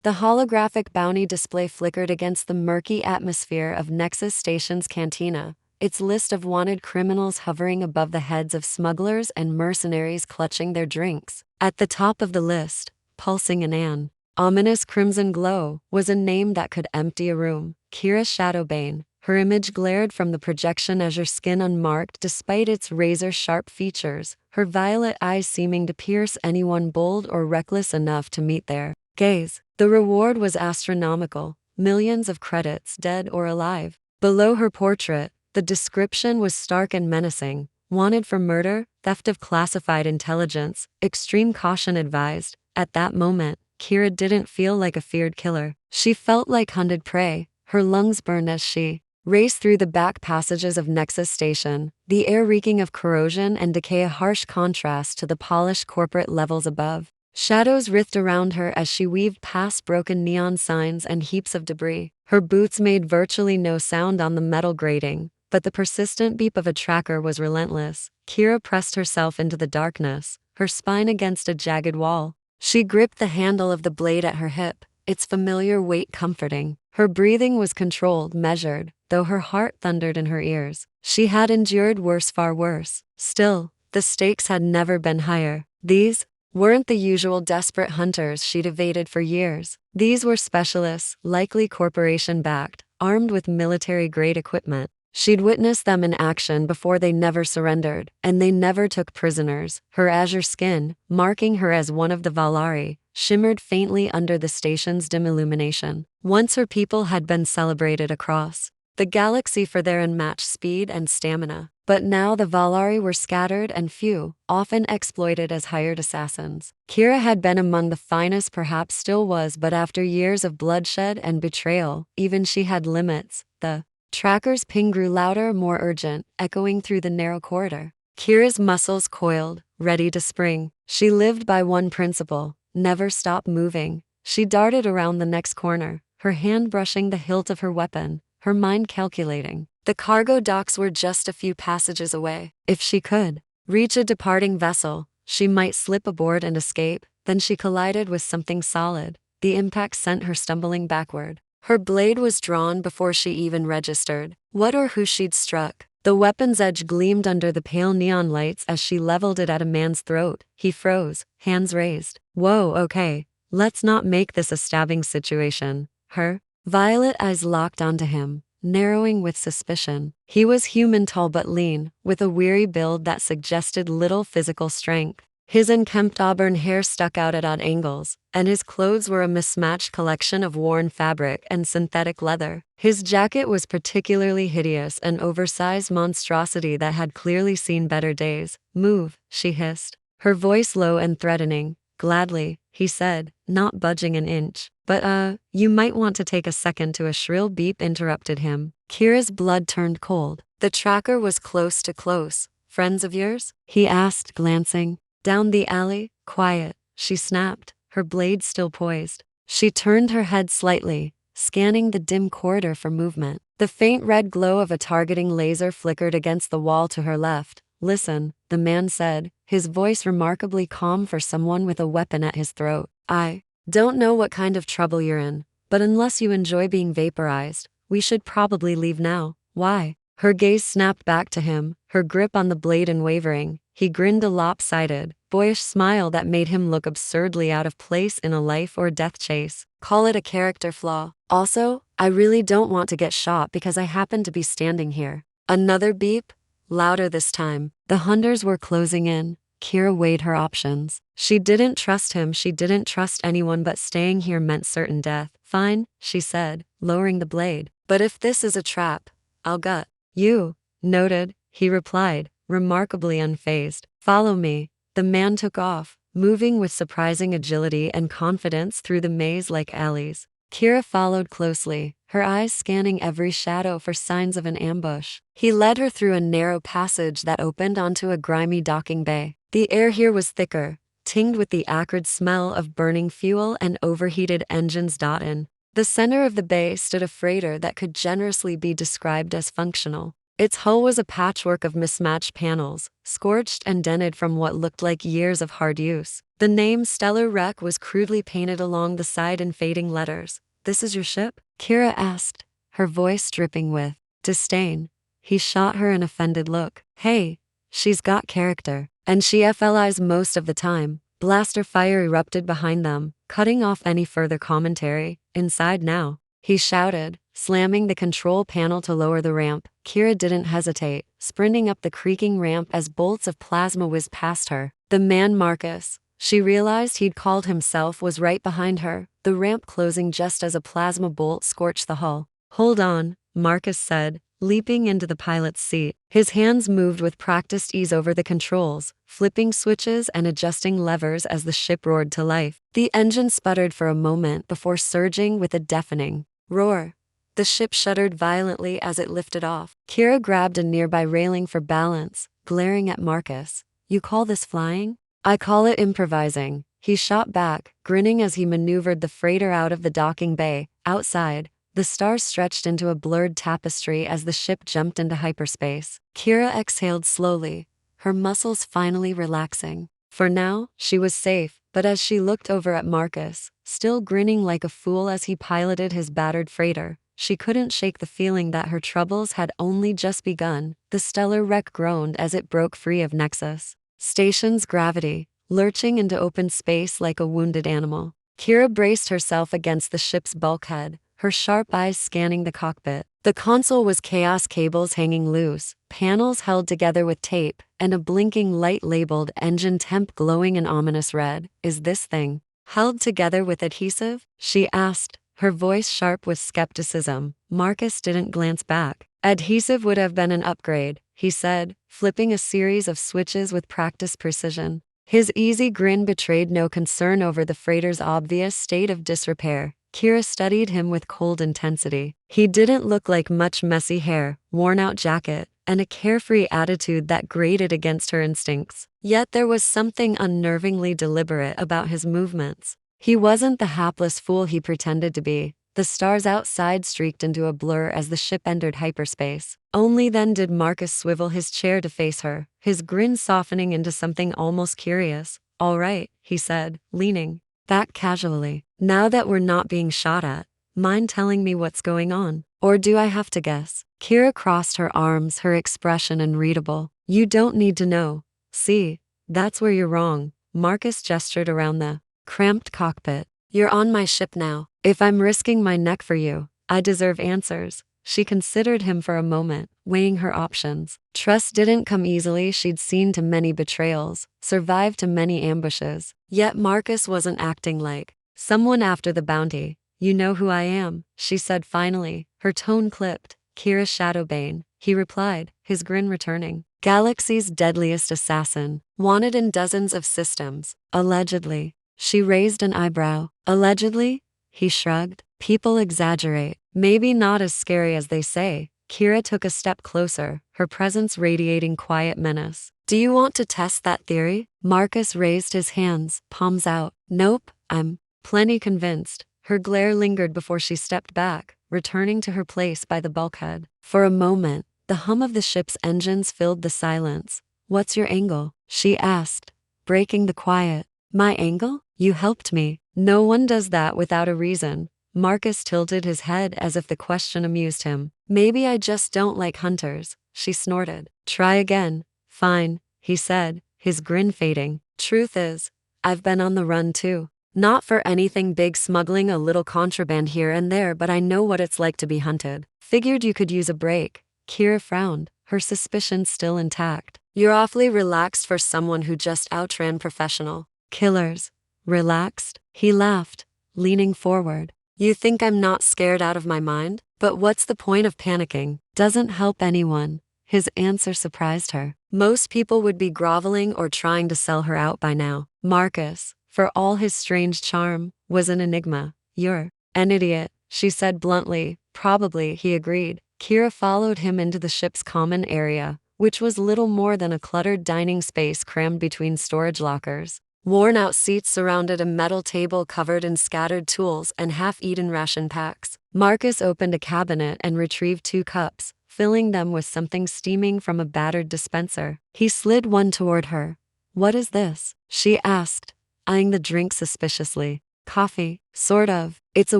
The holographic bounty display flickered against the murky atmosphere of Nexus Station's cantina, its list of wanted criminals hovering above the heads of smugglers and mercenaries clutching their drinks. At the top of the list, pulsing in an ominous crimson glow, was a name that could empty a room: Kira Shadowbane. Her image glared from the projection as her skin unmarked despite its razor-sharp features, her violet eyes seeming to pierce anyone bold or reckless enough to meet their gaze. The reward was astronomical, millions of credits, dead or alive. Below her portrait, the description was stark and menacing: wanted for murder, theft of classified intelligence, extreme caution advised. At that moment, Kira didn't feel like a feared killer. She felt like hunted prey. Her lungs burned as she raced through the back passages of Nexus Station, the air reeking of corrosion and decay, a harsh contrast to the polished corporate levels above. Shadows writhed around her as she weaved past broken neon signs and heaps of debris. Her boots made virtually no sound on the metal grating, but the persistent beep of a tracker was relentless. Kira pressed herself into the darkness, her spine against a jagged wall. She gripped the handle of the blade at her hip, its familiar weight comforting. Her breathing was controlled, measured, though her heart thundered in her ears. She had endured worse, far worse. Still, the stakes had never been higher. These weren't the usual desperate hunters she'd evaded for years. These were specialists, likely corporation-backed, armed with military-grade equipment. She'd witnessed them in action before. They never surrendered, and they never took prisoners. Her azure skin, marking her as one of the Valari, shimmered faintly under the station's dim illumination. Once her people had been celebrated across the galaxy for their unmatched speed and stamina, but now the Valari were scattered and few, often exploited as hired assassins. Kira had been among the finest, perhaps still was, but after years of bloodshed and betrayal, even she had limits. The tracker's ping grew louder, more urgent, echoing through the narrow corridor. Kira's muscles coiled, ready to spring. She lived by one principle: never stop moving. She darted around the next corner, her hand brushing the hilt of her weapon, her mind calculating. The cargo docks were just a few passages away. If she could reach a departing vessel, she might slip aboard and escape. Then she collided with something solid. The impact sent her stumbling backward. Her blade was drawn before she even registered what or who she'd struck. The weapon's edge gleamed under the pale neon lights as she leveled it at a man's throat. He froze, hands raised. Whoa, okay, let's not make this a stabbing situation. Her violet eyes locked onto him, narrowing with suspicion. He was human, tall but lean, with a weary build that suggested little physical strength. His unkempt auburn hair stuck out at odd angles, and his clothes were a mismatched collection of worn fabric and synthetic leather. His jacket was particularly hideous, an oversized monstrosity that had clearly seen better days. Move, she hissed, her voice low and threatening. Gladly, he said, not budging an inch. But you might want to take a second. To a shrill beep interrupted him. Kira's blood turned cold. The tracker was close to close. Friends of yours? He asked, glancing down the alley. Quiet, she snapped, her blade still poised. She turned her head slightly, scanning the dim corridor for movement. The faint red glow of a targeting laser flickered against the wall to her left. Listen, the man said, his voice remarkably calm for someone with a weapon at his throat. I don't know what kind of trouble you're in, but unless you enjoy being vaporized, we should probably leave now. Why? Her gaze snapped back to him, her grip on the blade unwavering. He grinned, a lopsided, boyish smile that made him look absurdly out of place in a life or death chase. Call it a character flaw. Also, I really don't want to get shot because I happen to be standing here. Another beep, louder this time. The hunters were closing in. Kira weighed her options. She didn't trust him, she didn't trust anyone, but staying here meant certain death. Fine, she said, lowering the blade. But if this is a trap, I'll gut you. Noted, he replied, remarkably unfazed. Follow me. The man took off, moving with surprising agility and confidence through the maze-like alleys. Kira followed closely, her eyes scanning every shadow for signs of an ambush. He led her through a narrow passage that opened onto a grimy docking bay. The air here was thicker, tinged with the acrid smell of burning fuel and overheated engines. In the center of the bay stood a freighter that could generously be described as functional. Its hull was a patchwork of mismatched panels, scorched and dented from what looked like years of hard use. The name Stellar Wreck was crudely painted along the side in fading letters. "This is your ship?" Kira asked, her voice dripping with disdain. He shot her an offended look. "Hey, she's got character. And she FLIs most of the time." Blaster fire erupted behind them, cutting off any further commentary. "Inside now," he shouted, slamming the control panel to lower the ramp. Kira didn't hesitate, sprinting up the creaking ramp as bolts of plasma whizzed past her. The man Marcus, she realized he'd called himself, was right behind her, the ramp closing just as a plasma bolt scorched the hull. "Hold on," Marcus said, leaping into the pilot's seat. His hands moved with practiced ease over the controls, flipping switches and adjusting levers as the ship roared to life. The engine sputtered for a moment before surging with a deafening roar. The ship shuddered violently as it lifted off. Kira grabbed a nearby railing for balance, glaring at Marcus. "You call this flying?" "I call it improvising," he shot back, grinning as he maneuvered the freighter out of the docking bay. Outside, the stars stretched into a blurred tapestry as the ship jumped into hyperspace. Kira exhaled slowly, her muscles finally relaxing. For now, she was safe, but as she looked over at Marcus, still grinning like a fool as he piloted his battered freighter, she couldn't shake the feeling that her troubles had only just begun. The stellar wreck groaned as it broke free of Nexus Station's gravity, lurching into open space like a wounded animal. Kira braced herself against the ship's bulkhead, her sharp eyes scanning the cockpit. The console was chaos, cables hanging loose, panels held together with tape, and a blinking light labeled engine temp glowing an ominous red. "Is this thing held together with adhesive?" she asked, her voice sharp with skepticism. Marcus didn't glance back. "Adhesive would have been an upgrade," he said, flipping a series of switches with practiced precision. His easy grin betrayed no concern over the freighter's obvious state of disrepair. Kira studied him with cold intensity. He didn't look like much messy hair, worn-out jacket, and a carefree attitude that grated against her instincts. Yet there was something unnervingly deliberate about his movements. He wasn't the hapless fool he pretended to be. The stars outside streaked into a blur as the ship entered hyperspace. Only then did Marcus swivel his chair to face her, his grin softening into something almost curious. "All right," he said, leaning back casually. "Now that we're not being shot at, mind telling me what's going on? Or do I have to guess?" Kira crossed her arms, her expression unreadable. "You don't need to know. See, that's where you're wrong." Marcus gestured around the cramped cockpit. "You're on my ship now. If I'm risking my neck for you, I deserve answers." She considered him for a moment, weighing her options. Trust didn't come easily. She'd seen to many betrayals, survived to many ambushes. Yet Marcus wasn't acting like someone after the bounty. "You know who I am," she said finally, her tone clipped. "Kira Shadowbane," he replied, his grin returning. "Galaxy's deadliest assassin, wanted in dozens of systems, allegedly." She raised an eyebrow. "Allegedly?" He shrugged. "People exaggerate. Maybe not as scary as they say." Kira took a step closer, her presence radiating quiet menace. "Do you want to test that theory?" Marcus raised his hands, palms out. "Nope, I'm plenty convinced." Her glare lingered before she stepped back, returning to her place by the bulkhead. For a moment, the hum of the ship's engines filled the silence. "What's your angle?" she asked, breaking the quiet. "My angle? You helped me." "No one does that without a reason." Marcus tilted his head as if the question amused him. "Maybe I just don't like hunters," she snorted. "Try again." "Fine," he said, his grin fading. "Truth is, I've been on the run too. Not for anything big, smuggling a little contraband here and there, but I know what it's like to be hunted." "Figured you could use a break." Kira frowned, her suspicions still intact. "You're awfully relaxed for someone who just outran professional killers." "Relaxed?" He laughed, leaning forward. "You think I'm not scared out of my mind? But what's the point of panicking? Doesn't help anyone." His answer surprised her. Most people would be groveling or trying to sell her out by now. Marcus, for all his strange charm, was an enigma. "You're an idiot," she said bluntly. "Probably," he agreed. Kira followed him into the ship's common area, which was little more than a cluttered dining space crammed between storage lockers. Worn-out seats surrounded a metal table covered in scattered tools and half-eaten ration packs. Marcus opened a cabinet and retrieved 2 cups, filling them with something steaming from a battered dispenser. He slid one toward her. "What is this?" she asked, eyeing the drink suspiciously. "Coffee, sort of. It's a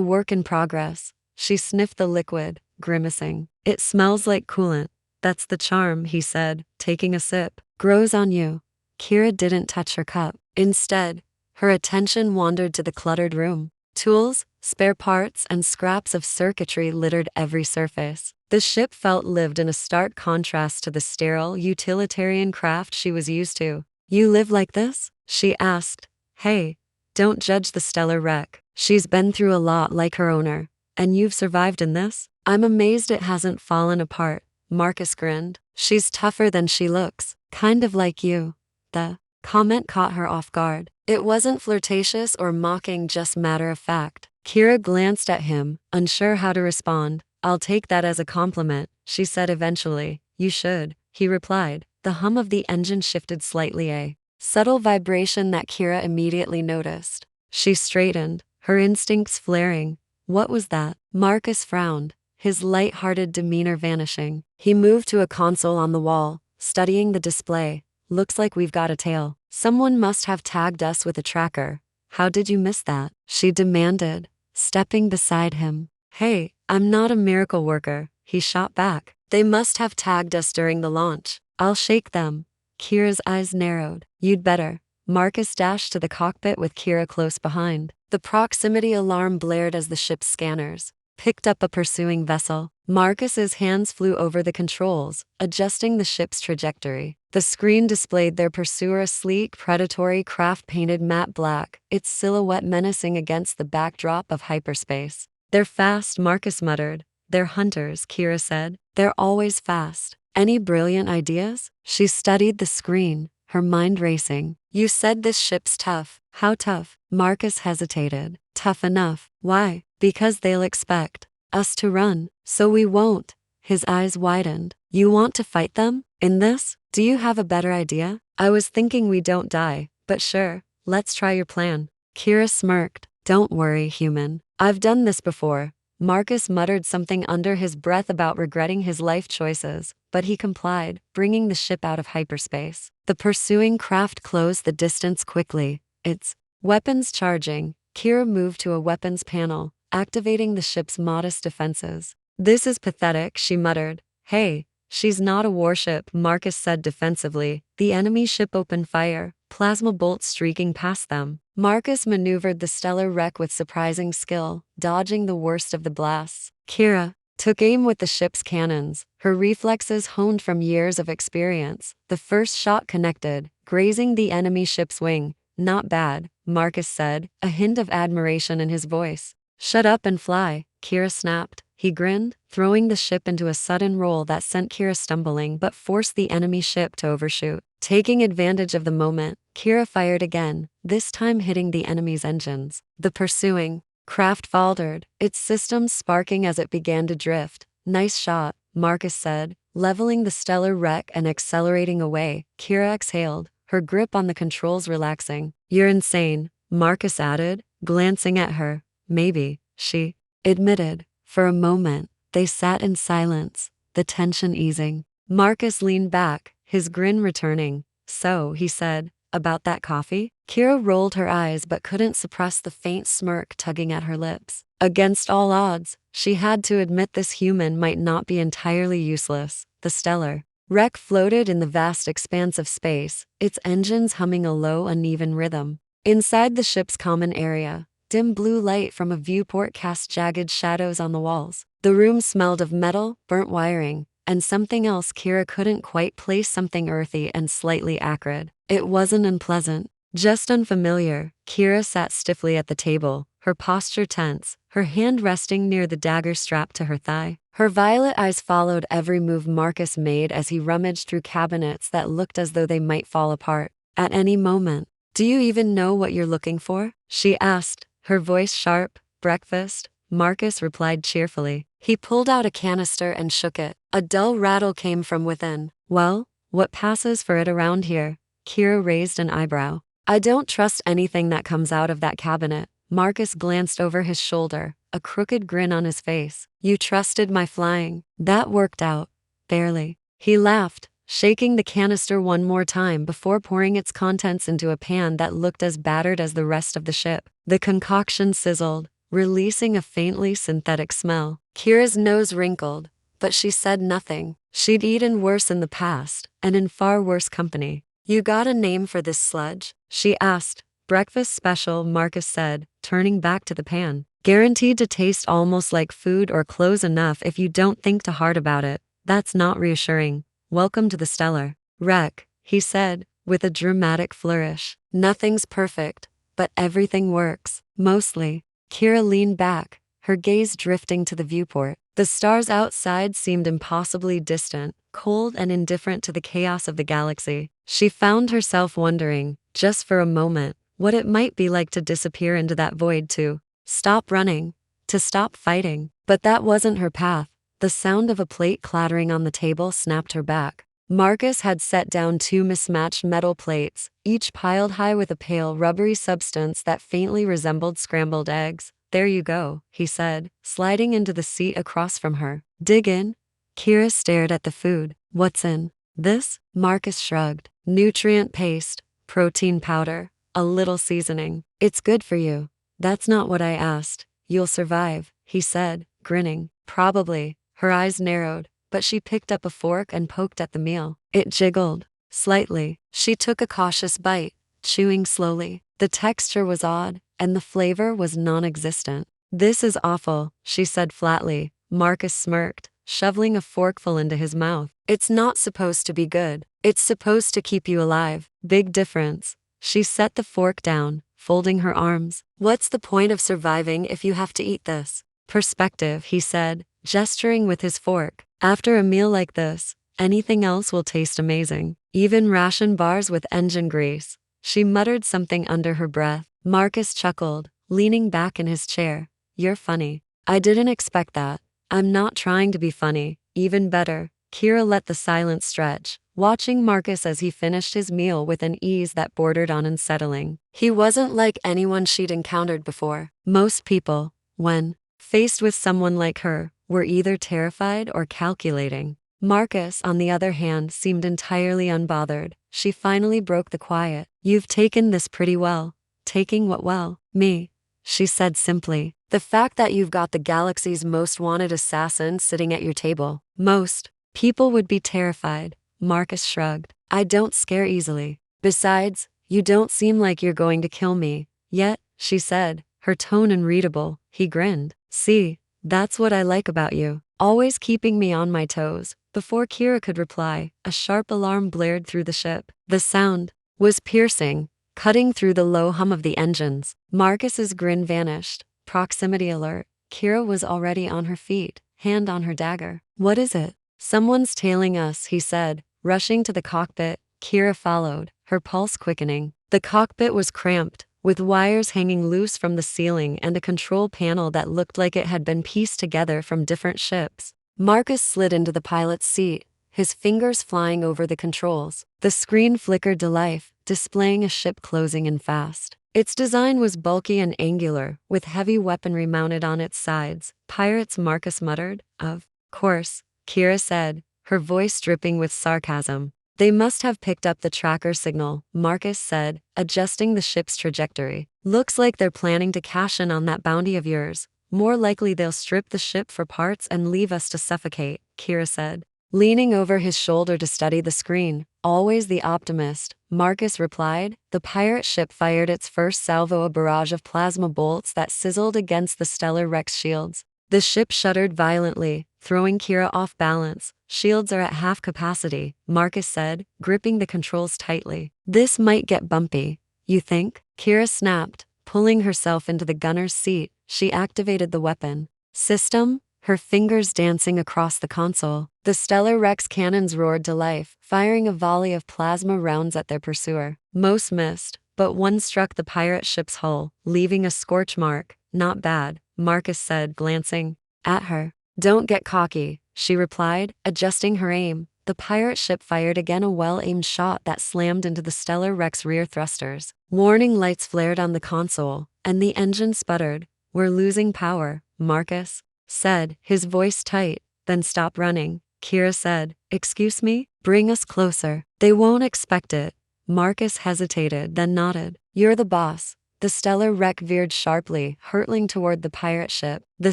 work in progress." She sniffed the liquid, grimacing. "It smells like coolant." "That's the charm," he said, taking a sip. "Grows on you." Kira didn't touch her cup. Instead, her attention wandered to the cluttered room. Tools, spare parts, and scraps of circuitry littered every surface. The ship felt lived in a stark contrast to the sterile, utilitarian craft she was used to. "You live like this?" she asked. "Hey, don't judge the stellar wreck. She's been through a lot like her owner. And you've survived in this?" "I'm amazed it hasn't fallen apart," Marcus grinned. "She's tougher than she looks, kind of like you." The comment caught her off guard. It wasn't flirtatious or mocking, just matter of fact. Kira glanced at him, unsure how to respond. "I'll take that as a compliment," she said eventually. "You should," he replied. The hum of the engine shifted slightly, a subtle vibration that Kira immediately noticed. She straightened, her instincts flaring. "What was that?" Marcus frowned, his light-hearted demeanor vanishing. He moved to a console on the wall, studying the display. "Looks like we've got a tail. Someone must have tagged us with a tracker." "How did you miss that?" she demanded, stepping beside him. "Hey, I'm not a miracle worker," he shot back. "They must have tagged us during the launch." "I'll shake them." Kira's eyes narrowed. "You'd better." Marcus dashed to the cockpit with Kira close behind. The proximity alarm blared as the ship's scanners picked up a pursuing vessel. Marcus's hands flew over the controls, adjusting the ship's trajectory. The screen displayed their pursuer, a sleek, predatory craft painted matte black, its silhouette menacing against the backdrop of hyperspace. "They're fast," Marcus muttered. "They're hunters," Kira said. "They're always fast. Any brilliant ideas?" She studied the screen, her mind racing. "You said this ship's tough. How tough?" Marcus hesitated. "Tough enough." "Why?" "Because they'll expect us to run, so we won't." His eyes widened. "You want to fight them? In this? Do you have a better idea?" "I was thinking we don't die, but sure, let's try your plan." Kira smirked. "Don't worry, human. I've done this before." Marcus muttered something under his breath about regretting his life choices, but he complied, bringing the ship out of hyperspace. The pursuing craft closed the distance quickly, its weapons charging. Kira moved to a weapons panel, activating the ship's modest defenses. "This is pathetic," she muttered. "Hey, she's not a warship," Marcus said defensively. The enemy ship opened fire, plasma bolts streaking past them. Marcus maneuvered the stellar wreck with surprising skill, dodging the worst of the blasts. Kira took aim with the ship's cannons, her reflexes honed from years of experience. The first shot connected, grazing the enemy ship's wing. "Not bad," Marcus said, a hint of admiration in his voice. "Shut up and fly," Kira snapped. He grinned, throwing the ship into a sudden roll that sent Kira stumbling but forced the enemy ship to overshoot. Taking advantage of the moment, Kira fired again, this time hitting the enemy's engines. The pursuing craft faltered, its systems sparking as it began to drift. "Nice shot," Marcus said, leveling the stellar wreck and accelerating away. Kira exhaled, her grip on the controls relaxing. "You're insane," Marcus added, glancing at her. "Maybe," she admitted. For a moment, they sat in silence, the tension easing. Marcus leaned back, his grin returning. "So," he said, "about that coffee?" Kira rolled her eyes but couldn't suppress the faint smirk tugging at her lips. Against all odds, she had to admit this human might not be entirely useless. The stellar wreck floated in the vast expanse of space, its engines humming a low, uneven rhythm. Inside the ship's common area, dim blue light from a viewport cast jagged shadows on the walls. The room smelled of metal, burnt wiring, and something else Kira couldn't quite place, something earthy and slightly acrid. It wasn't unpleasant, just unfamiliar. Kira sat stiffly at the table, her posture tense, her hand resting near the dagger strapped to her thigh. Her violet eyes followed every move Marcus made as he rummaged through cabinets that looked as though they might fall apart at any moment. "Do you even know what you're looking for?" she asked, her voice sharp. "Breakfast," Marcus replied cheerfully. He pulled out a canister and shook it. A dull rattle came from within. "Well, what passes for it around here?" Kira raised an eyebrow. "I don't trust anything that comes out of that cabinet." Marcus glanced over his shoulder, a crooked grin on his face. "You trusted my flying." "That worked out." Barely. He laughed, shaking the canister one more time before pouring its contents into a pan that looked as battered as the rest of the ship. The concoction sizzled, releasing a faintly synthetic smell. Kira's nose wrinkled, but she said nothing. She'd eaten worse in the past, and in far worse company. "You got a name for this sludge?" she asked. "Breakfast special," Marcus said, turning back to the pan. "Guaranteed to taste almost like food or close enough if you don't think too hard about it." "That's not reassuring. Welcome to the stellar wreck," he said, with a dramatic flourish. "Nothing's perfect, but everything works. Mostly." Kira leaned back, her gaze drifting to the viewport. The stars outside seemed impossibly distant, cold and indifferent to the chaos of the galaxy. She found herself wondering, just for a moment, what it might be like to disappear into that void, to stop running, to stop fighting. But that wasn't her path. The sound of a plate clattering on the table snapped her back. Marcus had set down two mismatched metal plates, each piled high with a pale, rubbery substance that faintly resembled scrambled eggs. "There you go," he said, sliding into the seat across from her. "Dig in." Kira stared at the food. "What's in this?" Marcus shrugged. "Nutrient paste, protein powder, a little seasoning. It's good for you." "That's not what I asked." "You'll survive," he said, grinning. "Probably." Her eyes narrowed, but she picked up a fork and poked at the meal. It jiggled slightly. She took a cautious bite, chewing slowly. The texture was odd, and the flavor was non-existent. "This is awful," she said flatly. Marcus smirked, shoveling a forkful into his mouth. "It's not supposed to be good. It's supposed to keep you alive." "Big difference." She set the fork down, folding her arms. "What's the point of surviving if you have to eat this?" "Perspective," he said, gesturing with his fork. "After a meal like this, anything else will taste amazing. Even ration bars with engine grease." She muttered something under her breath. Marcus chuckled, leaning back in his chair. "You're funny." "I didn't expect that." "I'm not trying to be funny." "Even better." Kira let the silence stretch, watching Marcus as he finished his meal with an ease that bordered on unsettling. He wasn't like anyone she'd encountered before. Most people, when faced with someone like her, were either terrified or calculating. Marcus, on the other hand, seemed entirely unbothered. She finally broke the quiet. "You've taken this pretty well." "Taking what well?" "Me," she said simply. "The fact that you've got the galaxy's most wanted assassin sitting at your table." "Most people would be terrified," Marcus shrugged. "I don't scare easily. Besides, you don't seem like you're going to kill me yet," she said, her tone unreadable. He grinned. "See, that's what I like about you. Always keeping me on my toes." Before Kira could reply, a sharp alarm blared through the ship. The sound was piercing, cutting through the low hum of the engines. Marcus's grin vanished. Proximity alert. Kira was already on her feet, hand on her dagger. "What is it?" "Someone's tailing us," he said, rushing to the cockpit. Kira followed, her pulse quickening. The cockpit was cramped, with wires hanging loose from the ceiling and a control panel that looked like it had been pieced together from different ships. Marcus slid into the pilot's seat, his fingers flying over the controls. The screen flickered to life, displaying a ship closing in fast. Its design was bulky and angular, with heavy weaponry mounted on its sides. "Pirates," Marcus muttered. "Of course," Kira said, her voice dripping with sarcasm. "They must have picked up the tracker signal," Marcus said, adjusting the ship's trajectory. "Looks like they're planning to cash in on that bounty of yours. More likely they'll strip the ship for parts and leave us to suffocate," Kira said. Leaning over his shoulder to study the screen, always the optimist, Marcus replied. The pirate ship fired its first salvo, a barrage of plasma bolts that sizzled against the stellar wreck's shields. The ship shuddered violently, throwing Kira off balance. "Shields are at half capacity," Marcus said, gripping the controls tightly. "This might get bumpy." "You think?" Kira snapped, pulling herself into the gunner's seat. She activated the weapon system, her fingers dancing across the console. The stellar wreck's cannons roared to life, firing a volley of plasma rounds at their pursuer. Most missed, but one struck the pirate ship's hull, leaving a scorch mark. "Not bad," Marcus said, glancing at her. "Don't get cocky," she replied, adjusting her aim. The pirate ship fired again, a well-aimed shot that slammed into the stellar wreck's rear thrusters. Warning lights flared on the console, and the engine sputtered. "We're losing power," Marcus said, his voice tight. "Then stop running." Kira said. Excuse me? Bring us closer. They won't expect it. Marcus hesitated, then nodded. You're the boss. The stellar wreck veered sharply, hurtling toward the pirate ship. The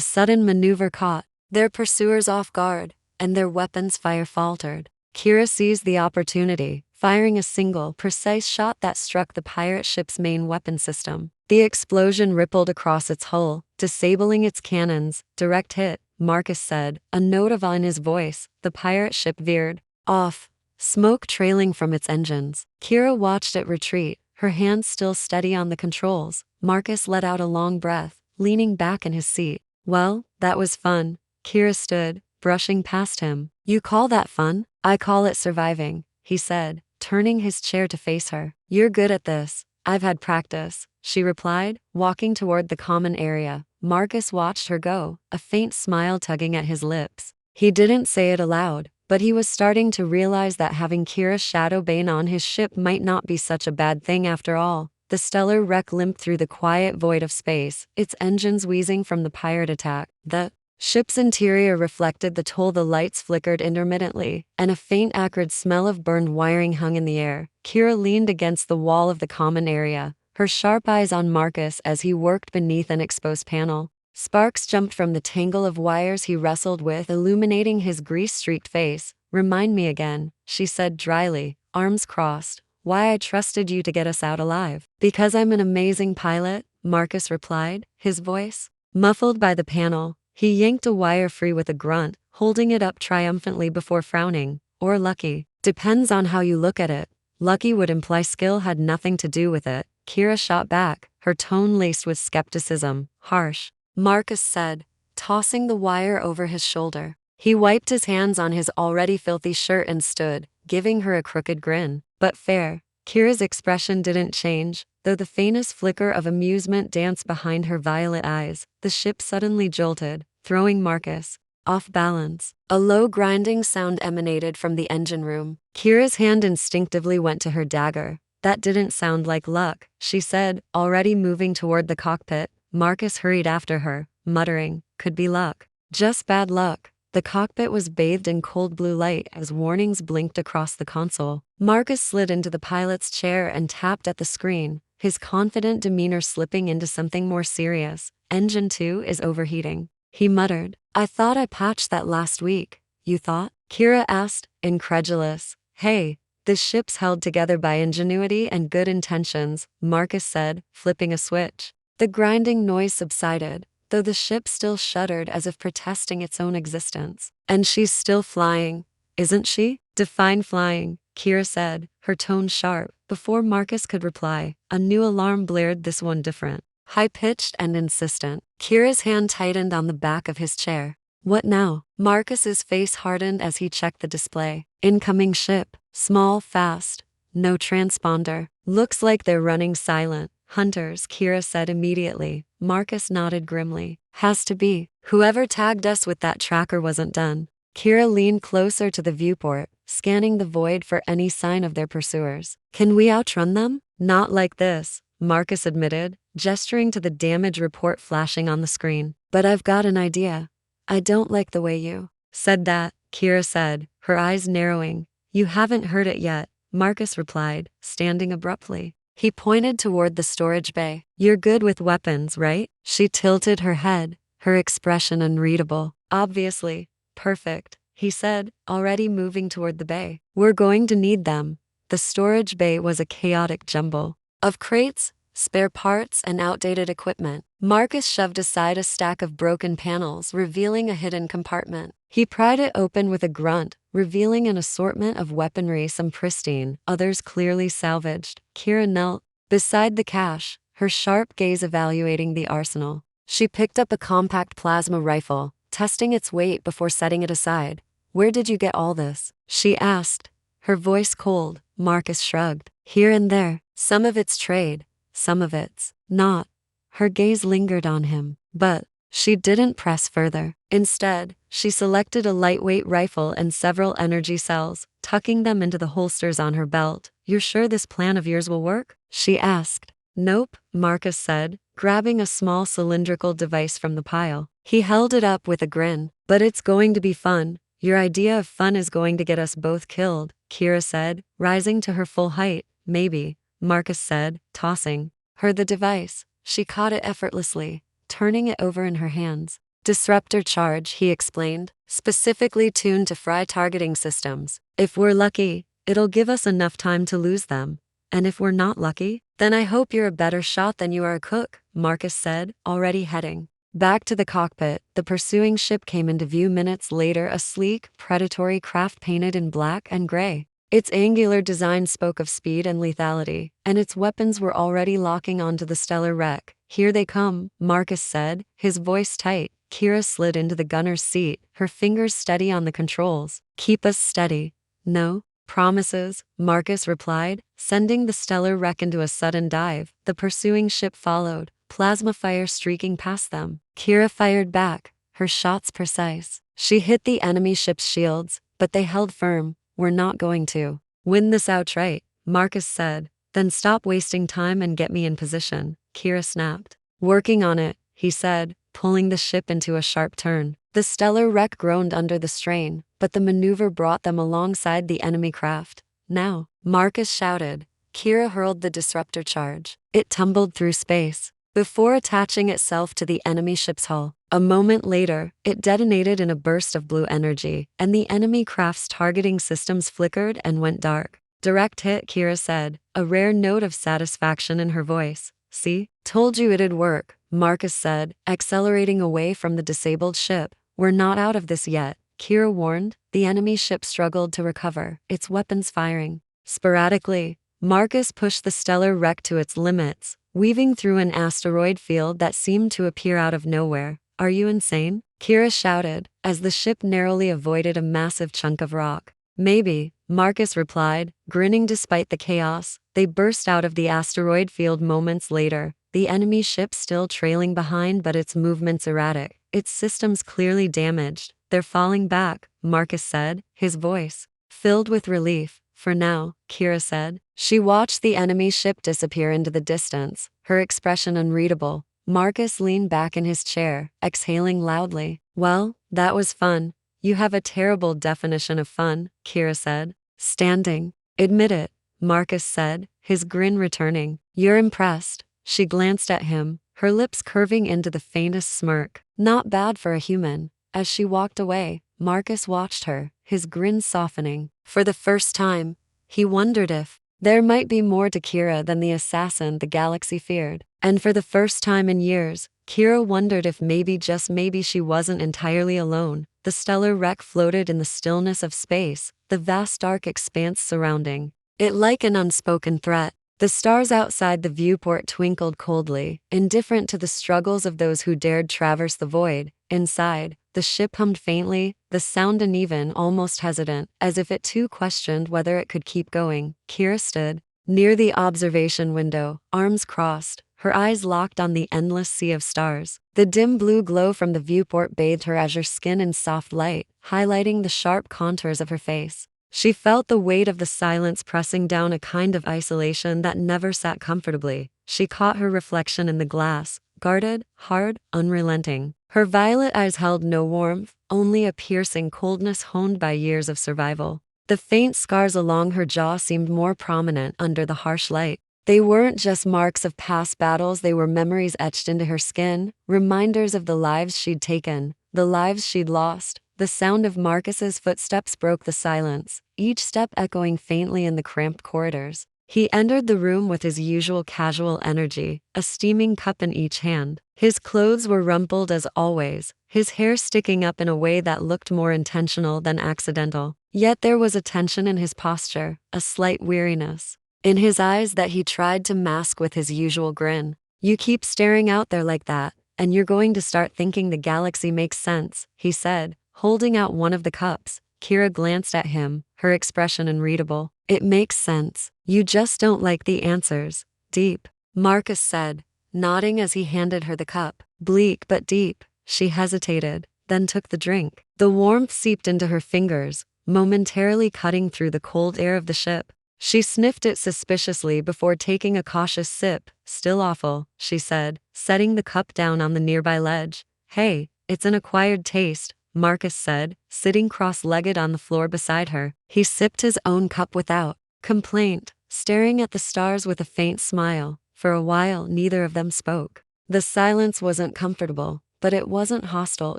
sudden maneuver caught their pursuers off guard, and their weapons' fire faltered. Kira seized the opportunity, firing a single, precise shot that struck the pirate ship's main weapon system. The explosion rippled across its hull, disabling its cannons. Direct hit, Marcus said, a note of awe in his voice. The pirate ship veered off, smoke trailing from its engines. Kira watched it retreat, her hands still steady on the controls. Marcus let out a long breath, leaning back in his seat. Well, that was fun. Kira stood, brushing past him. You call that fun? I call it surviving, he said, turning his chair to face her. You're good at this. I've had practice, she replied, walking toward the common area. Marcus watched her go, a faint smile tugging at his lips. He didn't say it aloud, but he was starting to realize that having Kira's shadow bane on his ship might not be such a bad thing after all. The stellar wreck limped through the quiet void of space, its engines wheezing from the pirate attack. The ship's interior reflected the toll. The lights flickered intermittently, and a faint acrid smell of burned wiring hung in the air. Kira leaned against the wall of the common area, her sharp eyes on Marcus as he worked beneath an exposed panel. Sparks jumped from the tangle of wires he wrestled with, illuminating his grease-streaked face. Remind me again, she said dryly, arms crossed, why I trusted you to get us out alive. Because I'm an amazing pilot, Marcus replied, his voice muffled by the panel. He yanked a wire free with a grunt, holding it up triumphantly before frowning. Or lucky. Depends on how you look at it. Lucky would imply skill had nothing to do with it. Kira shot back, her tone laced with skepticism. Harsh, Marcus said, tossing the wire over his shoulder. He wiped his hands on his already filthy shirt and stood, giving her a crooked grin. But fair. Kira's expression didn't change, though the faintest flicker of amusement danced behind her violet eyes. The ship suddenly jolted, throwing Marcus off balance. A low grinding sound emanated from the engine room. Kira's hand instinctively went to her dagger. That didn't sound like luck, she said, already moving toward the cockpit. Marcus hurried after her, muttering, could be luck. Just bad luck. The cockpit was bathed in cold blue light as warnings blinked across the console. Marcus slid into the pilot's chair and tapped at the screen, his confident demeanor slipping into something more serious. Engine 2 is overheating, he muttered. I thought I patched that last week. You thought? Kira asked, incredulous. Hey, this ship's held together by ingenuity and good intentions, Marcus said, flipping a switch. The grinding noise subsided, though the ship still shuddered as if protesting its own existence. And she's still flying, isn't she? Define flying, Kira said, her tone sharp. Before Marcus could reply, a new alarm blared, this one different. High-pitched and insistent. Kira's hand tightened on the back of his chair. What now? Marcus's face hardened as he checked the display. Incoming ship. Small, fast. No transponder. Looks like they're running silent. Hunters, Kira said immediately. Marcus nodded grimly. Has to be. Whoever tagged us with that tracker wasn't done. Kira leaned closer to the viewport, scanning the void for any sign of their pursuers. Can we outrun them? Not like this, Marcus admitted, gesturing to the damage report flashing on the screen. But I've got an idea. I don't like the way you said that, Kira said, her eyes narrowing. You haven't heard it yet, Marcus replied, standing abruptly. He pointed toward the storage bay. You're good with weapons, right? She tilted her head, her expression unreadable. Obviously. Perfect, he said, already moving toward the bay. We're going to need them. The storage bay was a chaotic jumble of crates, spare parts, and outdated equipment. Marcus shoved aside a stack of broken panels, revealing a hidden compartment. He pried it open with a grunt, revealing an assortment of weaponry, some pristine, others clearly salvaged. Kira knelt beside the cache, her sharp gaze evaluating the arsenal. She picked up a compact plasma rifle, testing its weight before setting it aside. Where did you get all this? She asked, her voice cold. Marcus shrugged. Here and there. Some of it's trade, some of it's not. Her gaze lingered on him, but she didn't press further. Instead, she selected a lightweight rifle and several energy cells, tucking them into the holsters on her belt. You're sure this plan of yours will work? She asked. Nope, Marcus said, grabbing a small cylindrical device from the pile. He held it up with a grin. But it's going to be fun. Your idea of fun is going to get us both killed, Kira said, rising to her full height. Maybe, Marcus said, tossing her the device. She caught it effortlessly, turning it over in her hands. Disruptor charge, he explained, specifically tuned to fry targeting systems. If we're lucky, it'll give us enough time to lose them. And if we're not lucky, then I hope you're a better shot than you are a cook, Marcus said, already heading back to the cockpit. The pursuing ship came into view minutes later, a sleek, predatory craft painted in black and gray. Its angular design spoke of speed and lethality, and its weapons were already locking onto the stellar wreck. Here they come, Marcus said, his voice tight. Kira slid into the gunner's seat, her fingers steady on the controls. Keep us steady. No promises, Marcus replied, sending the stellar wreck into a sudden dive. The pursuing ship followed, plasma fire streaking past them. Kira fired back, her shots precise. She hit the enemy ship's shields, but they held firm. We're not going to win this outright, Marcus said. Then stop wasting time and get me in position, Kira snapped. Working on it, he said, pulling the ship into a sharp turn. The stellar wreck groaned under the strain, but the maneuver brought them alongside the enemy craft. Now, Marcus shouted. Kira hurled the disruptor charge. It tumbled through space, before attaching itself to the enemy ship's hull. A moment later, it detonated in a burst of blue energy, and the enemy craft's targeting systems flickered and went dark. Direct hit, Kira said, a rare note of satisfaction in her voice. See? Told you it'd work, Marcus said, accelerating away from the disabled ship. We're not out of this yet, Kira warned. The enemy ship struggled to recover, its weapons firing sporadically. Marcus pushed the stellar wreck to its limits, weaving through an asteroid field that seemed to appear out of nowhere. Are you insane? Kira shouted, as the ship narrowly avoided a massive chunk of rock. Maybe, Marcus replied, grinning despite the chaos. They burst out of the asteroid field moments later, the enemy ship still trailing behind but its movements erratic, its systems clearly damaged. They're falling back, Marcus said, his voice filled with relief. For now, Kira said. She watched the enemy ship disappear into the distance, her expression unreadable. Marcus leaned back in his chair, exhaling loudly. Well, that was fun. You have a terrible definition of fun, Kira said. Standing. Admit it, Marcus said, his grin returning. You're impressed. She glanced at him, her lips curving into the faintest smirk. Not bad for a human. As she walked away, Marcus watched her, his grin softening. For the first time, he wondered if there might be more to Kira than the assassin the galaxy feared. And for the first time in years, Kira wondered if maybe, just maybe, she wasn't entirely alone. The stellar wreck floated in the stillness of space, the vast dark expanse surrounding it like an unspoken threat. The stars outside the viewport twinkled coldly, indifferent to the struggles of those who dared traverse the void. Inside, the ship hummed faintly, the sound uneven, almost hesitant, as if it too questioned whether it could keep going. Kira stood near the observation window, arms crossed, her eyes locked on the endless sea of stars. The dim blue glow from the viewport bathed her azure skin in soft light, highlighting the sharp contours of her face. She felt the weight of the silence pressing down, a kind of isolation that never sat comfortably. She caught her reflection in the glass, guarded, hard, unrelenting. Her violet eyes held no warmth, only a piercing coldness honed by years of survival. The faint scars along her jaw seemed more prominent under the harsh light. They weren't just marks of past battles, they were memories etched into her skin, reminders of the lives she'd taken, the lives she'd lost. The sound of Marcus's footsteps broke the silence, each step echoing faintly in the cramped corridors. He entered the room with his usual casual energy, a steaming cup in each hand. His clothes were rumpled as always, his hair sticking up in a way that looked more intentional than accidental. Yet there was a tension in his posture, a slight weariness in his eyes that he tried to mask with his usual grin. You keep staring out there like that, and you're going to start thinking the galaxy makes sense, he said, holding out one of the cups. Kira glanced at him, her expression unreadable. It makes sense. You just don't like the answers. Deep, Marcus said, nodding as he handed her the cup. Bleak but deep. She hesitated, then took the drink. The warmth seeped into her fingers, momentarily cutting through the cold air of the ship. She sniffed it suspiciously before taking a cautious sip. Still awful, she said, setting the cup down on the nearby ledge. Hey, it's an acquired taste, Marcus said, sitting cross-legged on the floor beside her. He sipped his own cup without complaint, staring at the stars with a faint smile. For a while, neither of them spoke. The silence wasn't comfortable, but it wasn't hostile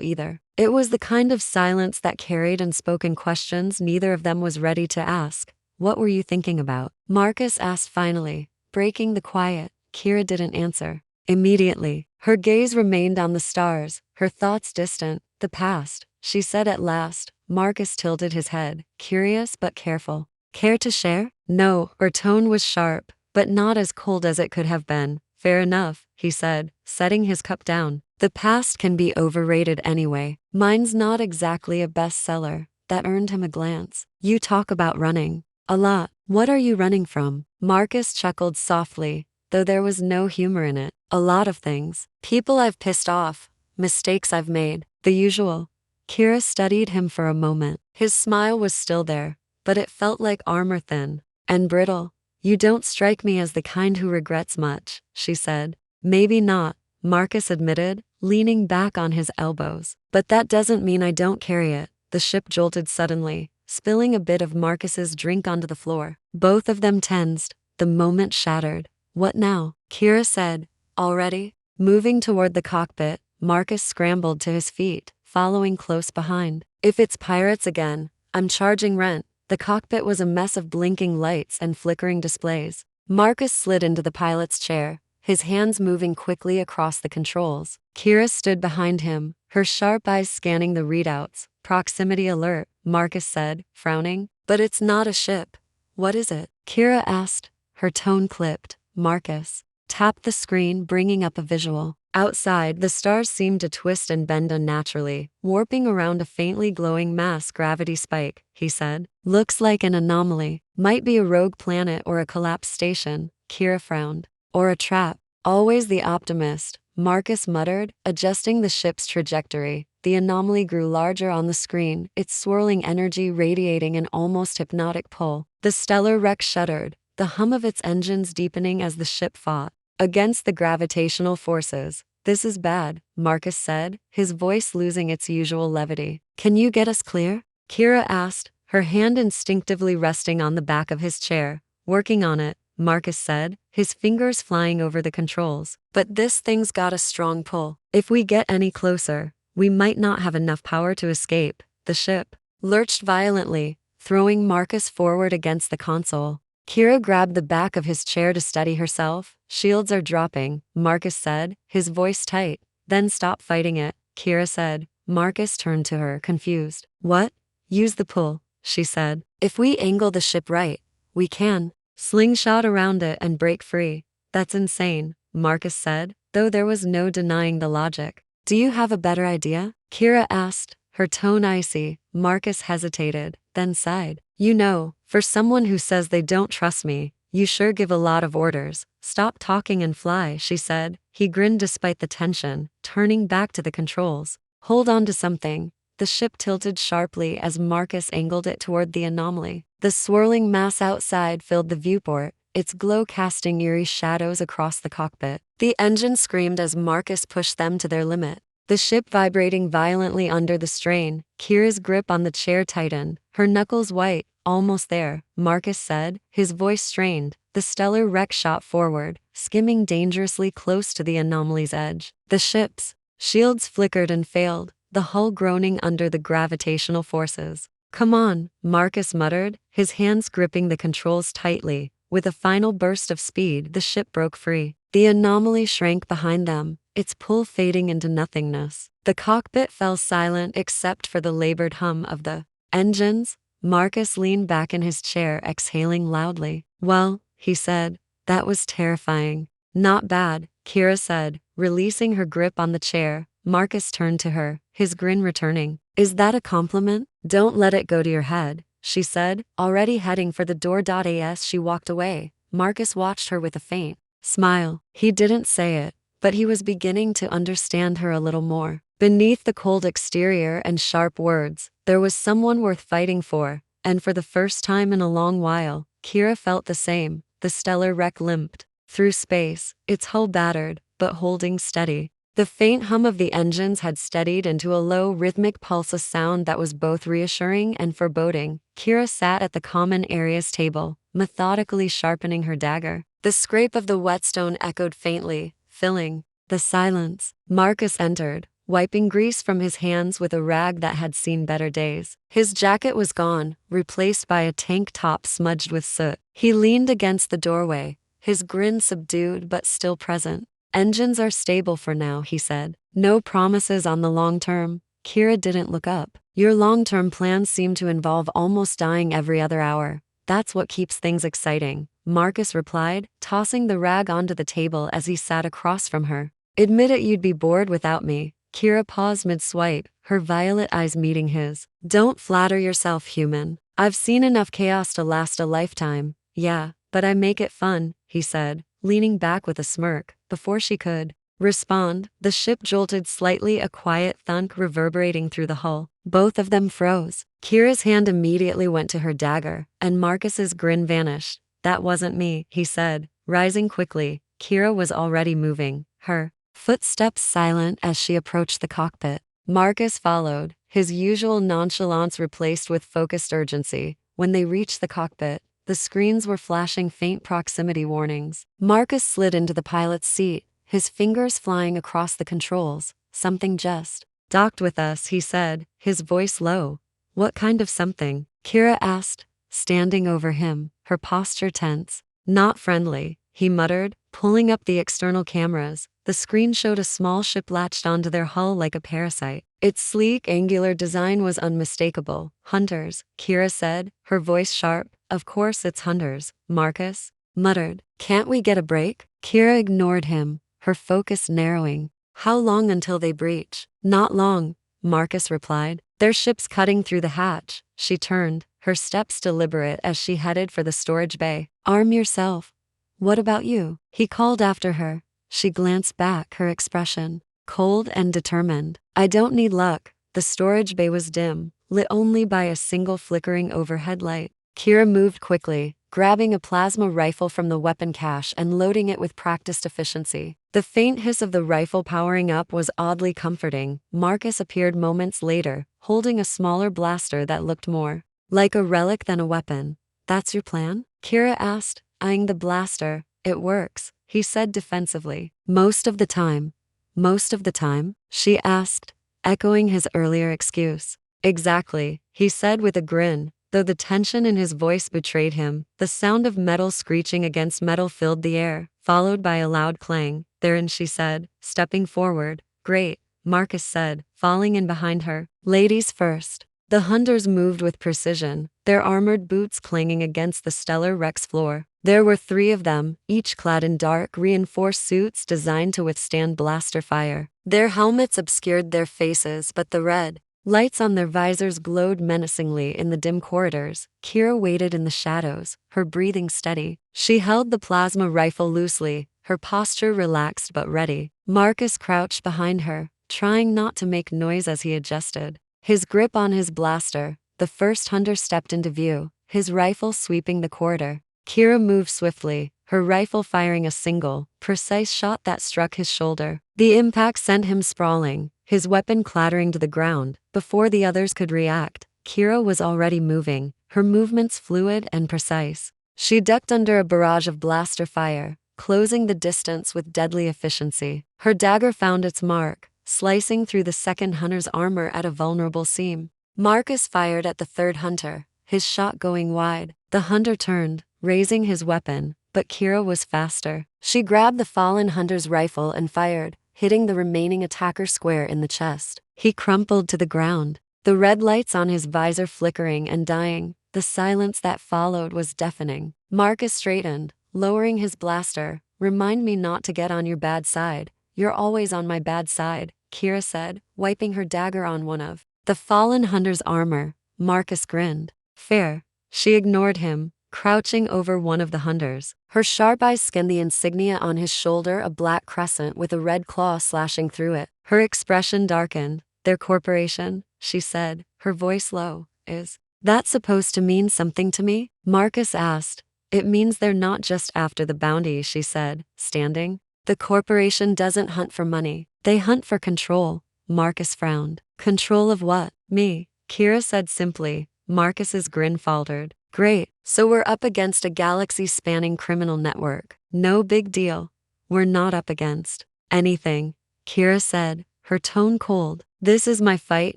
either. It was the kind of silence that carried unspoken questions neither of them was ready to ask. What were you thinking about? Marcus asked finally, breaking the quiet. Kira didn't answer. Immediately, her gaze remained on the stars, her thoughts distant. The past, she said at last. Marcus tilted his head, curious but careful. Care to share? No, her tone was sharp, but not as cold as it could have been. Fair enough, he said, setting his cup down. The past can be overrated anyway. Mine's not exactly a bestseller. That earned him a glance. You talk about running. A lot. What are you running from? Marcus chuckled softly, though there was no humor in it. A lot of things. People I've pissed off. Mistakes I've made. The usual. Kira studied him for a moment. His smile was still there, but it felt like armor thin and brittle. You don't strike me as the kind who regrets much, she said. Maybe not, Marcus admitted, leaning back on his elbows. But that doesn't mean I don't carry it. The ship jolted suddenly, spilling a bit of Marcus's drink onto the floor. Both of them tensed. The moment shattered. What now? Kira said. Already? Moving toward the cockpit, Marcus scrambled to his feet, following close behind. If it's pirates again, I'm charging rent. The cockpit was a mess of blinking lights and flickering displays. Marcus slid into the pilot's chair, his hands moving quickly across the controls. Kira stood behind him, her sharp eyes scanning the readouts. Proximity alert, Marcus said, frowning. But it's not a ship. What is it? Kira asked, her tone clipped. Marcus tapped the screen, bringing up a visual. Outside, the stars seemed to twist and bend unnaturally, warping around a faintly glowing mass gravity spike, he said. Looks like an anomaly. Might be a rogue planet or a collapsed station, Kira frowned. Or a trap. Always the optimist, Marcus muttered, adjusting the ship's trajectory. The anomaly grew larger on the screen, its swirling energy radiating an almost hypnotic pull. The stellar wreck shuddered, the hum of its engines deepening as the ship fought against the gravitational forces. This is bad, Marcus said, his voice losing its usual levity. Can you get us clear? Kira asked, her hand instinctively resting on the back of his chair. Working on it, Marcus said, his fingers flying over the controls. But this thing's got a strong pull. If we get any closer, we might not have enough power to escape. The ship lurched violently, throwing Marcus forward against the console. Kira grabbed the back of his chair to steady herself. Shields are dropping, Marcus said, his voice tight. Then stop fighting it, Kira said. Marcus turned to her, confused. What? Use the pull, she said. If we angle the ship right, we can slingshot around it and break free. That's insane, Marcus said, though there was no denying the logic. Do you have a better idea? Kira asked, her tone icy. Marcus hesitated, then sighed. You know, for someone who says they don't trust me, you sure give a lot of orders. Stop talking and fly, she said. He grinned despite the tension, turning back to the controls. Hold on to something. The ship tilted sharply as Marcus angled it toward the anomaly. The swirling mass outside filled the viewport, its glow casting eerie shadows across the cockpit. The engine screamed as Marcus pushed them to their limit. The ship vibrating violently under the strain. Kira's grip on the chair tightened, her knuckles white. Almost there, Marcus said, his voice strained. The stellar wreck shot forward, skimming dangerously close to the anomaly's edge. The ship's shields flickered and failed, the hull groaning under the gravitational forces. Come on, Marcus muttered, his hands gripping the controls tightly. With a final burst of speed, the ship broke free. The anomaly shrank behind them, its pull fading into nothingness. The cockpit fell silent except for the labored hum of the engines. Marcus leaned back in his chair, exhaling loudly. Well, he said, that was terrifying. Not bad, Kira said, releasing her grip on the chair. Marcus turned to her, his grin returning. Is that a compliment? Don't let it go to your head, she said, already heading for the door. As she walked away, Marcus watched her with a faint smile. He didn't say it, but he was beginning to understand her a little more. Beneath the cold exterior and sharp words, there was someone worth fighting for, and for the first time in a long while, Kira felt the same. The stellar wreck limped through space, its hull battered, but holding steady. The faint hum of the engines had steadied into a low, rhythmic pulse, a sound that was both reassuring and foreboding. Kira sat at the common areas table, methodically sharpening her dagger. The scrape of the whetstone echoed faintly, filling the silence. Marcus entered, wiping grease from his hands with a rag that had seen better days. His jacket was gone, replaced by a tank top smudged with soot. He leaned against the doorway, his grin subdued but still present. "Engines are stable for now," he said. "No promises on the long term." Kira didn't look up. "Your long-term plans seem to involve almost dying every other hour. That's what keeps things exciting," Marcus replied, tossing the rag onto the table as he sat across from her. "Admit it, you'd be bored without me." Kira paused mid-swipe, her violet eyes meeting his. "Don't flatter yourself, human. I've seen enough chaos to last a lifetime." "Yeah, but I make it fun," he said, leaning back with a smirk. Before she could respond, the ship jolted slightly, a quiet thunk reverberating through the hull. Both of them froze. Kira's hand immediately went to her dagger, and Marcus's grin vanished. "That wasn't me," he said, rising quickly. Kira was already moving, her footsteps silent as she approached the cockpit. Marcus followed, his usual nonchalance replaced with focused urgency. When they reached the cockpit, the screens were flashing faint proximity warnings. Marcus slid into the pilot's seat, his fingers flying across the controls. "Something just docked with us," he said, his voice low. "What kind of something?" Kira asked, standing over him, her posture tense. "Not friendly," he muttered, pulling up the external cameras. The screen showed a small ship latched onto their hull like a parasite. Its sleek, angular design was unmistakable. "Hunters," Kira said, her voice sharp. "Of course it's hunters," Marcus muttered. "Can't we get a break?" Kira ignored him, her focus narrowing. "How long until they breach?" "Not long," Marcus replied. "Their ship's cutting through the hatch." She turned, her steps deliberate as she headed for the storage bay. "Arm yourself." "What about you?" he called after her. She glanced back, her expression cold and determined. "I don't need luck." The storage bay was dim, lit only by a single flickering overhead light. Kira moved quickly, grabbing a plasma rifle from the weapon cache and loading it with practiced efficiency. The faint hiss of the rifle powering up was oddly comforting. Marcus appeared moments later, holding a smaller blaster that looked more like a relic than a weapon. "That's your plan?" Kira asked, eyeing the blaster. "It works," he said defensively. Most of the time." "Most of the time?" she asked, echoing his earlier excuse. "Exactly," he said with a grin, though the tension in his voice betrayed him. The sound of metal screeching against metal filled the air, followed by a loud clang. "Therein," she said, stepping forward. "Great," Marcus said, falling in behind her. "Ladies first." The hunters moved with precision, their armored boots clanging against the stellar wreck's floor. There were 3 of them, each clad in dark, reinforced suits designed to withstand blaster fire. Their helmets obscured their faces, but the red lights on their visors glowed menacingly in the dim corridors. Kira waited in the shadows, her breathing steady. She held the plasma rifle loosely, her posture relaxed but ready. Marcus crouched behind her, trying not to make noise as he adjusted his grip on his blaster. The first hunter stepped into view, his rifle sweeping the corridor. Kira moved swiftly, her rifle firing a single, precise shot that struck his shoulder. The impact sent him sprawling, his weapon clattering to the ground. Before the others could react, Kira was already moving, her movements fluid and precise. She ducked under a barrage of blaster fire, closing the distance with deadly efficiency. Her dagger found its mark, slicing through the second hunter's armor at a vulnerable seam. Marcus fired at the third hunter, his shot going wide. The hunter turned, raising his weapon, but Kira was faster. She grabbed the fallen hunter's rifle and fired, hitting the remaining attacker square in the chest. He crumpled to the ground, the red lights on his visor flickering and dying. The silence that followed was deafening. Marcus straightened, lowering his blaster. "Remind me not to get on your bad side." "You're always on my bad side," Kira said, wiping her dagger on one of the fallen hunter's armor. Marcus grinned. "Fair." She ignored him, crouching over one of the hunters. Her sharp eyes scanned the insignia on his shoulder, a black crescent with a red claw slashing through it. Her expression darkened. "Their corporation," she said, her voice low. "Is that supposed to mean something to me?" Marcus asked. "It means they're not just after the bounty," she said, standing. "The corporation doesn't hunt for money. They hunt for control. Marcus frowned. Control of what? Me, Kira said simply. Marcus's grin faltered. Great, so we're up against a galaxy-spanning criminal network. No big deal. We're not up against anything, Kira said, her tone cold. This is my fight,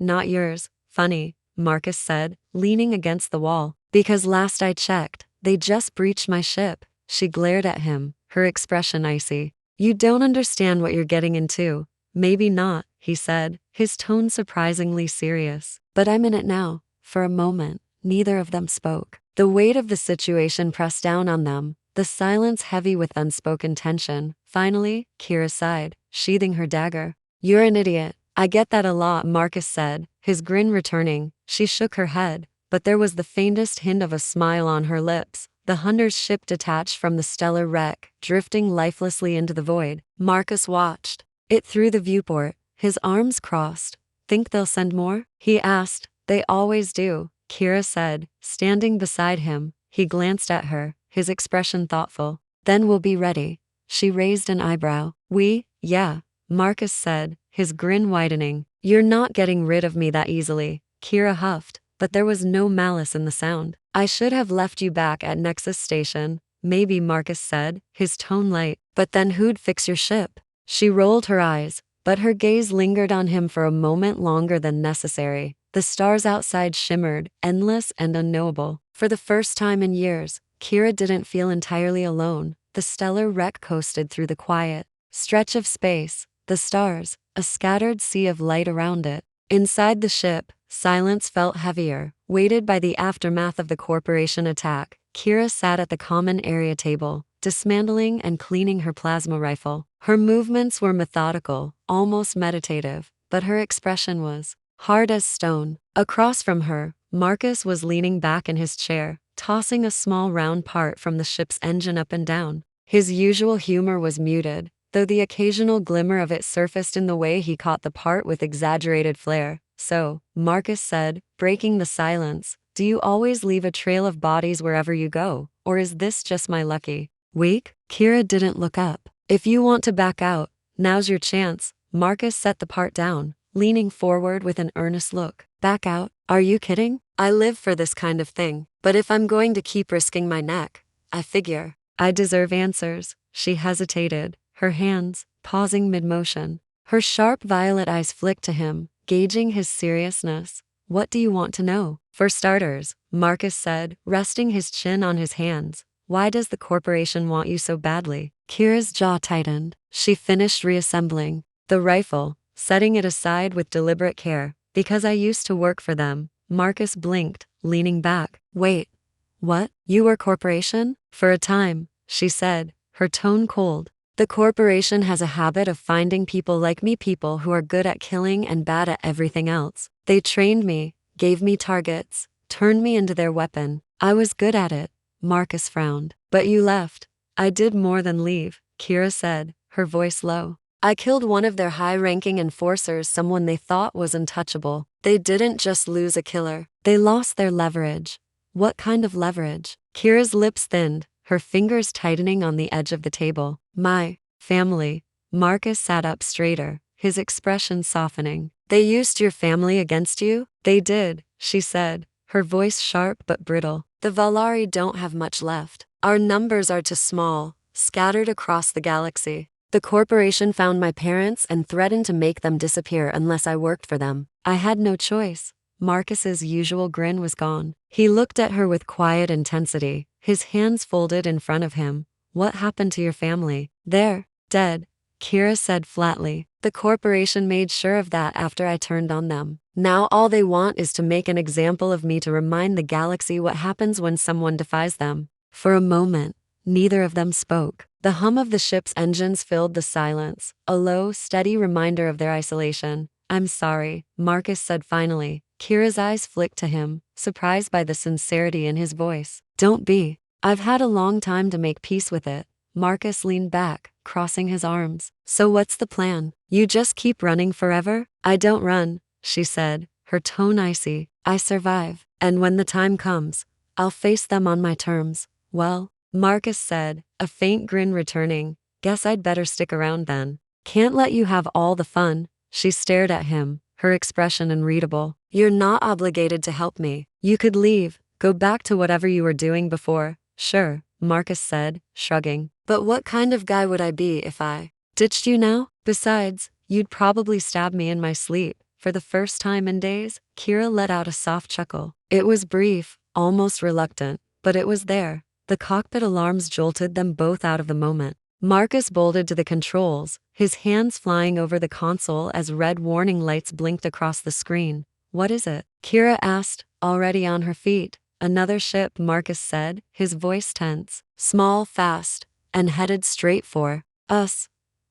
not yours. Funny, Marcus said, leaning against the wall. Because last I checked, they just breached my ship. She glared at him, her expression icy. You don't understand what you're getting into. Maybe not, he said, his tone surprisingly serious. But I'm in it now. For a moment, neither of them spoke. The weight of the situation pressed down on them, the silence heavy with unspoken tension. Finally, Kira sighed, sheathing her dagger. You're an idiot. I get that a lot, Marcus said, his grin returning. She shook her head, but there was the faintest hint of a smile on her lips. The hunter's ship detached from the stellar wreck, drifting lifelessly into the void. Marcus watched it through the viewport, his arms crossed. Think they'll send more? He asked. They always do, Kira said, standing beside him. He glanced at her, his expression thoughtful. Then we'll be ready. She raised an eyebrow. Yeah, Marcus said, his grin widening. You're not getting rid of me that easily, Kira huffed, but there was no malice in the sound. I should have left you back at Nexus Station, maybe, Marcus said, his tone light. But then who'd fix your ship? She rolled her eyes, but her gaze lingered on him for a moment longer than necessary. The stars outside shimmered, endless and unknowable. For the first time in years, Kira didn't feel entirely alone. The stellar wreck coasted through the quiet stretch of space, the stars, a scattered sea of light around it. Inside the ship, silence felt heavier, weighted by the aftermath of the corporation attack. Kira sat at the common area table, dismantling and cleaning her plasma rifle. Her movements were methodical, almost meditative, but her expression was hard as stone. Across from her, Marcus was leaning back in his chair, tossing a small round part from the ship's engine up and down. His usual humor was muted, though the occasional glimmer of it surfaced in the way he caught the part with exaggerated flair. So, Marcus said, breaking the silence, do you always leave a trail of bodies wherever you go, or is this just my lucky week? Kira didn't look up. If you want to back out, now's your chance. Marcus set the part down, leaning forward with an earnest look. Back out? Are you kidding? I live for this kind of thing. But if I'm going to keep risking my neck, I figure I deserve answers. She hesitated, her hands pausing mid-motion. Her sharp violet eyes flicked to him, gauging his seriousness. What do you want to know? For starters, Marcus said, resting his chin on his hands. Why does the corporation want you so badly? Kira's jaw tightened. She finished reassembling the rifle, setting it aside with deliberate care. Because I used to work for them. Marcus blinked, leaning back. Wait. What? You were corporation? For a time, she said, her tone cold. The corporation has a habit of finding people like me, people who are good at killing and bad at everything else. They trained me, gave me targets, turned me into their weapon. I was good at it. Marcus frowned. But you left. I did more than leave, Kira said, her voice low. I killed one of their high-ranking enforcers, someone they thought was untouchable. They didn't just lose a killer. They lost their leverage. What kind of leverage? Kira's lips thinned, her fingers tightening on the edge of the table. My family. Marcus sat up straighter, his expression softening. They used your family against you? They did, she said, her voice sharp but brittle. The Valari don't have much left. Our numbers are too small, scattered across the galaxy. The corporation found my parents and threatened to make them disappear unless I worked for them. I had no choice. Marcus's usual grin was gone. He looked at her with quiet intensity, his hands folded in front of him. What happened to your family? They're dead, Kira said flatly. The corporation made sure of that after I turned on them. Now all they want is to make an example of me to remind the galaxy what happens when someone defies them. For a moment, neither of them spoke. The hum of the ship's engines filled the silence, a low, steady reminder of their isolation. I'm sorry, Marcus said finally. Kira's eyes flicked to him, surprised by the sincerity in his voice. Don't be. I've had a long time to make peace with it. Marcus leaned back, crossing his arms. So what's the plan? You just keep running forever? I don't run, she said, her tone icy. I survive. And when the time comes, I'll face them on my terms. Well, Marcus said, a faint grin returning. Guess I'd better stick around then. Can't let you have all the fun. She stared at him, her expression unreadable. You're not obligated to help me. You could leave, go back to whatever you were doing before. Sure, Marcus said, shrugging. But what kind of guy would I be if I ditched you now? Besides, you'd probably stab me in my sleep. For the first time in days, Kira let out a soft chuckle. It was brief, almost reluctant, but it was there. The cockpit alarms jolted them both out of the moment. Marcus bolted to the controls, his hands flying over the console as red warning lights blinked across the screen. What is it? Kira asked, already on her feet. Another ship, Marcus said, his voice tense. Small, fast, and headed straight for us.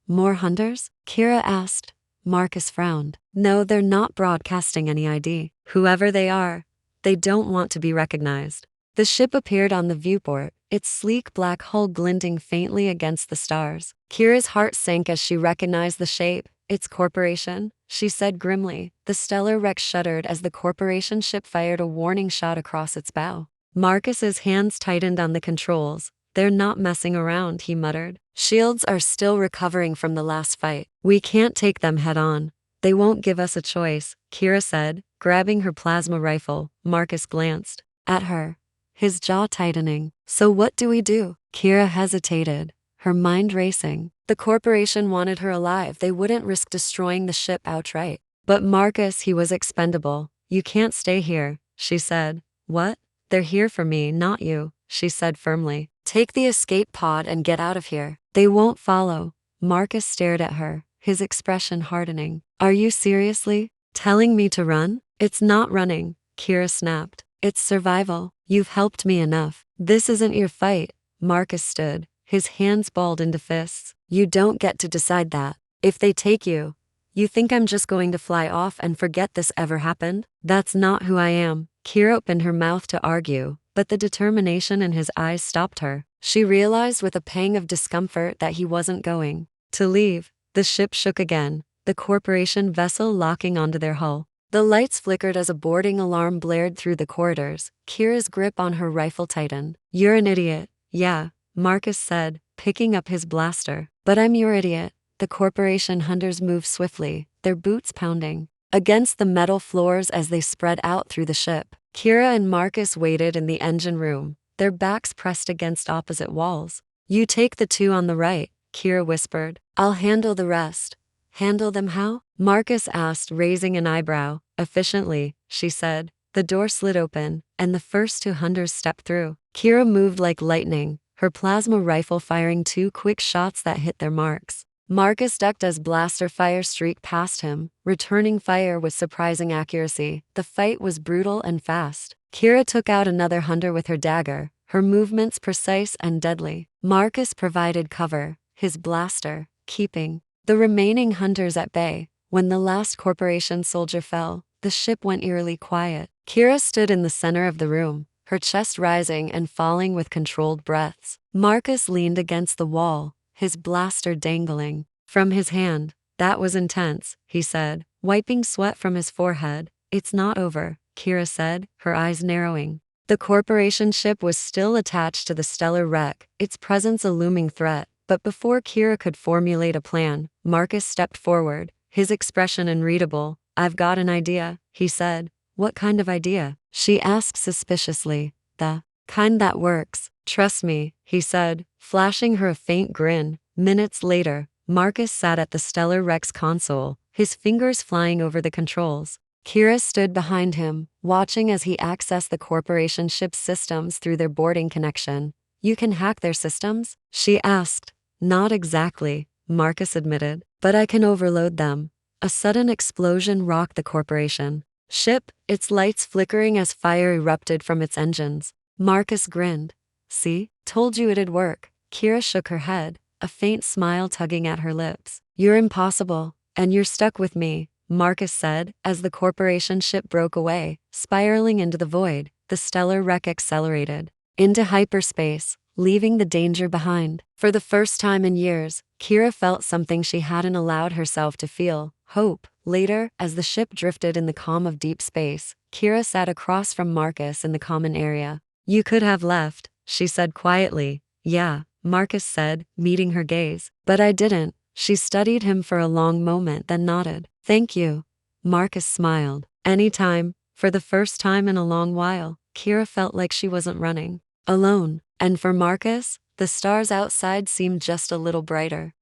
More hunters? Kira asked. Marcus frowned. No, they're not broadcasting any ID. Whoever they are, they don't want to be recognized. The ship appeared on the viewport, its sleek black hull glinting faintly against the stars. Kira's heart sank as she recognized the shape. It's corporation, she said grimly. The stellar wreck shuddered as the corporation ship fired a warning shot across its bow. Marcus's hands tightened on the controls. They're not messing around, he muttered. Shields are still recovering from the last fight. We can't take them head on. They won't give us a choice, Kira said, grabbing her plasma rifle. Marcus glanced at her, his jaw tightening. So what do we do? Kira hesitated, her mind racing. The corporation wanted her alive. They wouldn't risk destroying the ship outright. But Marcus, he was expendable. You can't stay here, she said. What? They're here for me, not you, she said firmly. Take the escape pod and get out of here. They won't follow. Marcus stared at her, his expression hardening. Are you seriously telling me to run? It's not running, Kira snapped. It's survival. You've helped me enough. This isn't your fight. Marcus stood, his hands balled into fists. You don't get to decide that. If they take you, you think I'm just going to fly off and forget this ever happened? That's not who I am. Kira opened her mouth to argue, but the determination in his eyes stopped her. She realized with a pang of discomfort that he wasn't going to leave. The ship shook again, the corporation vessel locking onto their hull. The lights flickered as a boarding alarm blared through the corridors. Kira's grip on her rifle tightened. You're an idiot. Yeah, Marcus said, picking up his blaster. But I'm your idiot. The corporation hunters moved swiftly, their boots pounding against the metal floors as they spread out through the ship. Kira and Marcus waited in the engine room, their backs pressed against opposite walls. You take the two on the right, Kira whispered. I'll handle the rest. Handle them how? Marcus asked, raising an eyebrow. Efficiently, she said. The door slid open, and the first two hunters stepped through. Kira moved like lightning, her plasma rifle firing two quick shots that hit their marks. Marcus ducked as blaster fire streaked past him, returning fire with surprising accuracy. The fight was brutal and fast. Kira took out another hunter with her dagger, her movements precise and deadly. Marcus provided cover, his blaster keeping the remaining hunters at bay. When the last corporation soldier fell, the ship went eerily quiet. Kira stood in the center of the room, her chest rising and falling with controlled breaths. Marcus leaned against the wall, his blaster dangling from his hand. That was intense, he said, wiping sweat from his forehead. It's not over, Kira said, her eyes narrowing. The corporation ship was still attached to the stellar wreck, its presence a looming threat. But before Kira could formulate a plan, Marcus stepped forward, his expression unreadable. I've got an idea, he said. What kind of idea? She asked suspiciously. The kind that works. Trust me, he said, flashing her a faint grin. Minutes later, Marcus sat at the stellar wreck's console, his fingers flying over the controls. Kira stood behind him, watching as he accessed the corporation ship's systems through their boarding connection. You can hack their systems? She asked. Not exactly, Marcus admitted, but I can overload them. A sudden explosion rocked the corporation ship, its lights flickering as fire erupted from its engines. Marcus grinned. See? Told you it'd work. Kira shook her head, a faint smile tugging at her lips. You're impossible, and you're stuck with me, Marcus said, as the corporation ship broke away, spiraling into the void. The stellar wreck accelerated into hyperspace, leaving the danger behind. For the first time in years, Kira felt something she hadn't allowed herself to feel, hope. Later, as the ship drifted in the calm of deep space, Kira sat across from Marcus in the common area. You could have left, she said quietly. Yeah, Marcus said, meeting her gaze. But I didn't, She studied him for a long moment, then nodded. "Thank you." Marcus smiled. "Anytime." For the first time in a long while, Kira felt like she wasn't running alone. And for Marcus, the stars outside seemed just a little brighter.